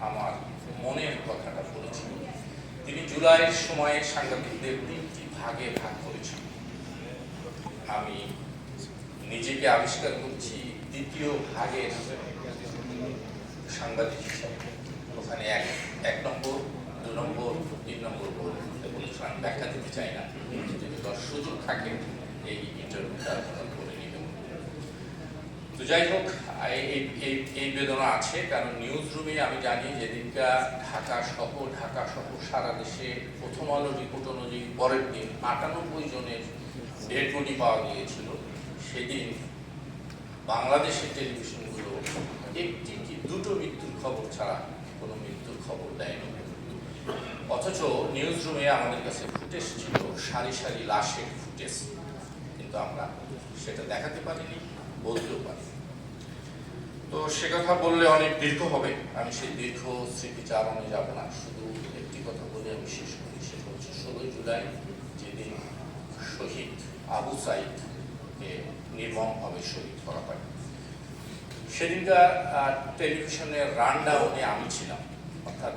আমার মনের কথাটা বলেছেন। তিনি জুলাইয়ের সময়ে সাংবাদিকদের 3টি ভাগে ভাগ করেছেন। আমি নিজেকে আবিষ্কার করছি 2য় ভাগের সাংবাদিক হিসাবে। ওখানে এক নম্বর, 2 নম্বর, 3 নম্বর বলেছেন। আমি ব্যাখ্যা দিতে চাই না, যদি সুযোগ থাকে এই ইন্টারভিউটা করে নেবেন। তো যাই হোক, এই বেদনা আছে, কারণ নিউজ রুমে আমি জানি যেদিনটা ঢাকা সহ সারা দেশে প্রথম আলো রিপোর্ট অনুযায়ী পরের দিন 98 জনের ডেড বডি পাওয়া গিয়েছিল। সেদিন বাংলাদেশের টেলিভিশনগুলো 1টি কি 2টো মৃত্যুর খবর ছাড়া কোনো মৃত্যুর খবর দেয়নি। অথচ নিউজ রুমে আমাদের কাছে ফুটেজ ছিল সারি সারি লাশের ফুটেজ, কিন্তু আমরা সেটা দেখাতে পারিনি, বলতেও পারি। তো সে কথা বললে অনেক দীর্ঘ হবে, আমি সেই দীর্ঘ স্মৃতিচারণে যাব না। শুধু একটি কথা বলে আমি শেষ করি, সেটা হচ্ছে 16 জুলাই যেদিন শহীদ আবু সাইদকে নির্মমভাবে শহীদ করা হয়, সেদিনকার টেলিভিশনের রানডাউনে আমি ছিলাম, অর্থাৎ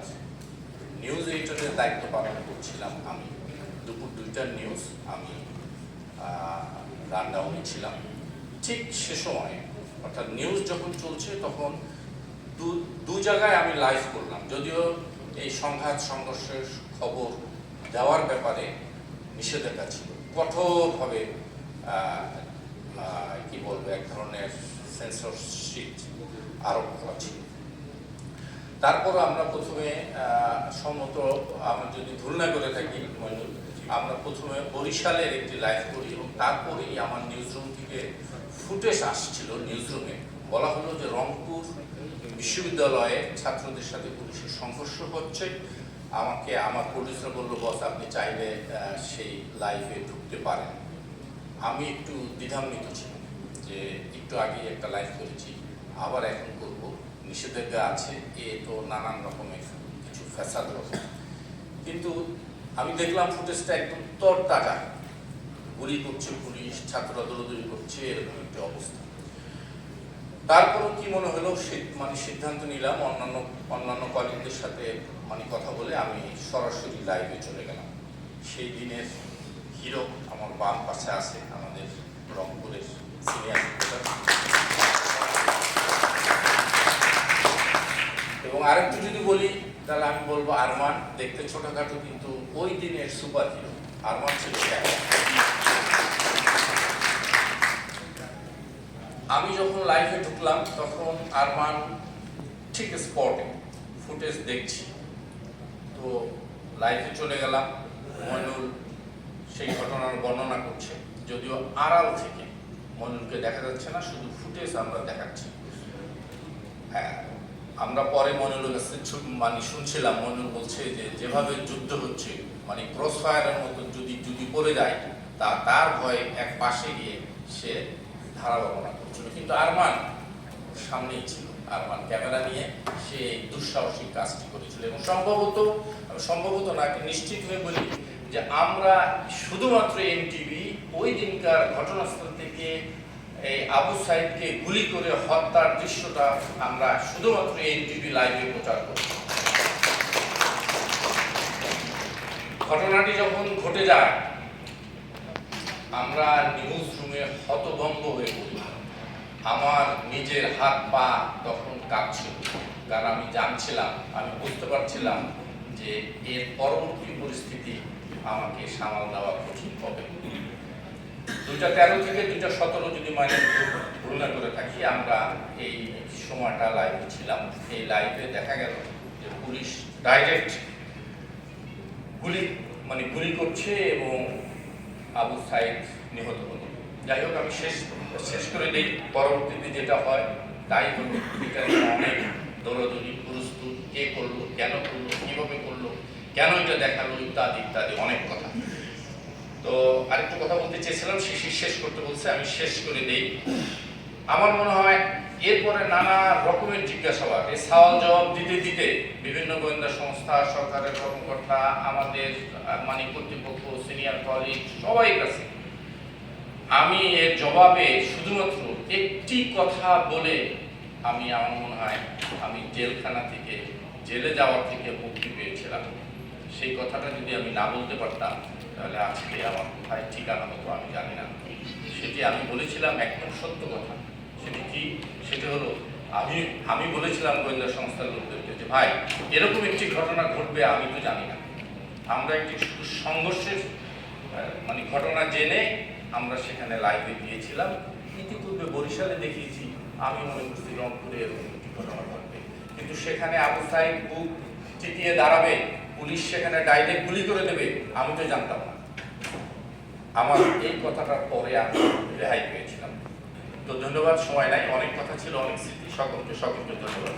নিউজ এডিটরের দায়িত্ব পালন করছিলাম আমি। দুপুর 2টার নিউজ, আমি রানডাউনে ছিলাম। ঠিক সে সময়, অর্থাৎ নিউজ যখন চলছে তখন দু জায়গায় আমি লাইভ করলাম। যদিও এই সংঘাত সংঘর্ষের খবর দেওয়ার ব্যাপারে নিষেধাজ্ঞা ছিল, কঠোরভাবে কি বলবো, এক ধরনের সেন্সরশিপ আরোপ করা ছিল। তারপর আমরা প্রথমে সম্মত, আমরা যদি ভুল না করে থাকি, আমরা প্রথমে বরিশালের একটি লাইভ করি এবং তারপরেই আমার নিউজ রুম থেকে ফুটেজ আসছিল। নিউজ রুমে বলা হলো যে রংপুর বিশ্ববিদ্যালয়ে ছাত্রদের সাথে পুলিশের সংঘর্ষ হচ্ছে। আমার প্রডিউসার বললো, বস আপনি চাইলে সেই লাইভে ঢুকতে পারেন। আমি একটু দ্বিধান্বিত ছিলাম যে একটু আগে একটা লাইভ করেছি, আবার এখন করব, নিষেধাজ্ঞা আছে, এ তো নানান রকমের কিছু ফ্যাসাদ রকম। কিন্তু আমি দেখলাম ফুটেজটা একদম তরতাজা, গুলি করছে পুলিশ, ছাত্ররা দৌড়দৌড়ি করছে, এরকম একটি অবস্থা। তারপরও কি মনে হলো, সিদ্ধান্ত নিলাম অন্যান্য কলিগদের সাথে কথা বলে আমি সরাসরি লাইভে চলে গেলাম। সেই দিনের হিরো আমার বাম পাশে আছে, আমাদের রংপুরের সিনিয়র রিপোর্টার। এবং আরেকটু যদি বলি তাহলে আমি বলবো আরমান, দেখতে ছোটখাটো কিন্তু ওই দিনের সুপার হিরো আরমান ছিল। আমি যখন লাইভে ঢুকলাম তখন আরমান ঠিক স্পটে, ফুটেজ দেখছি। তো লাইভে চলে গেলাম, মইনুল সেই ঘটনার বর্ণনা করছে, যদিও আড়াল থেকে মইনুলকে দেখা যাচ্ছে না, শুধু ফুটেজ আমরা দেখাচ্ছি। হ্যাঁ, আমরা পরে মইনুলের কাছে শুনছিলাম, মইনুল বলছে যে যেভাবে যুদ্ধ হচ্ছে, ক্রস ফায়ারের মতো যদি পড়ে যায় তার ভয়ে এক পাশে গিয়ে সে ধারা বর্ণনা করছিল। কিন্তু আরমান সামনেই ছিল, আরমান ক্যামেরা নিয়ে সে দুঃসাহসিক কাজটি করেছিল। এবং সম্ভবত না, নিশ্চিত হয়ে বলি যে আমরা শুধুমাত্র এনটিভি ওই দিনকার ঘটনাস্থল থেকে এই আবু সাইদকে গুলি করে হত্যার দৃশ্যটা আমরা শুধুমাত্র এনটিভি লাইভে প্রচার করছি। ঘটনাটি যখন ঘটে যায় আমরা নিউজ রুমে হতভম্ব হয়ে পড়ি। আমার নিজের হাত পা তখন কাঁপছিল, কারণ আমি জানছিলাম, আমি বুঝতে পারছিলাম যে এর পরবর্তী পরিস্থিতি আমাকে সামাল দেওয়া কঠিন হবে। 2:13 থেকে 2:17 যদি ভুল না করে থাকি, আমরা এই সময়টা লাইভে ছিলাম। এই লাইভে দেখা গেল যে পুলিশ ডাইরেক্ট গুলি করছে এবং আবু সাইদ নিহত হলো। যাই হোক, আমি শেষ করে দিই। পরবর্তীতে যেটা হয় তাই হলো, অনেক দৌড়াদৌড়ি, প্রস্তুত, কে করলো, কেন করলো, কিভাবে করলো, কেন এটা দেখালো, ইত্যাদি ইত্যাদি অনেক কথা। তো আরেকটু কথা বলতে চেয়েছিলাম, শেষ করতে বলছে, আমি শেষ করে দিই। আমার মনে হয় এরপরে নানা রকমের জিজ্ঞাসাবাদ, এই সওয়াল জবাব দিতে দিতে বিভিন্ন গোয়েন্দা সংস্থা, সরকারের কর্মকর্তা, আমাদের কর্তৃপক্ষ, সিনিয়র কলিগ, সবাই কাছে আমি এর জবাবে শুধুমাত্র একটি কথা বলে আমার মনে হয় আমি জেলখানা থেকে জেলে যাওয়ার থেকে মুক্তি পেয়েছিলাম, সেই কথাটা যদি আমি না বলতে পারতাম তাহলে আজকে আমার কোথায় ঠিকানা হতো আমি জানি না। সেটি আমি বলেছিলাম একদম সত্য কথা। সেটি কি? সেটি হলো আমি বলেছিলাম গোয়েন্দা সংস্থার লোকদেরকে যে ভাই, এরকম একটি ঘটনা ঘটবে আমি তো জানি না। আমরা একটি সংঘর্ষের মানে ঘটনা জেনে আমরা সেখানে লাইভে গিয়েছিলাম। ইতিপূর্বে বরিশালে দেখিয়েছি, আমি মনে করছি রংপুরে এরকম একটি ঘটনা ঘটবে, কিন্তু সেখানে আবু সাইদ বুক চিতিয়ে দাঁড়াবে, পুলিশ সেখানে ডাইরেক্ট গুলি করে দেবে, আমি তো জানতাম না। আমার এই কথাটার পরে আমি রেহাই পেয়েছিলাম। তো ধন্যবাদ, সময় নাই, অনেক কথা ছিল, অনেক স্মৃতি। সকলকে ধন্যবাদ।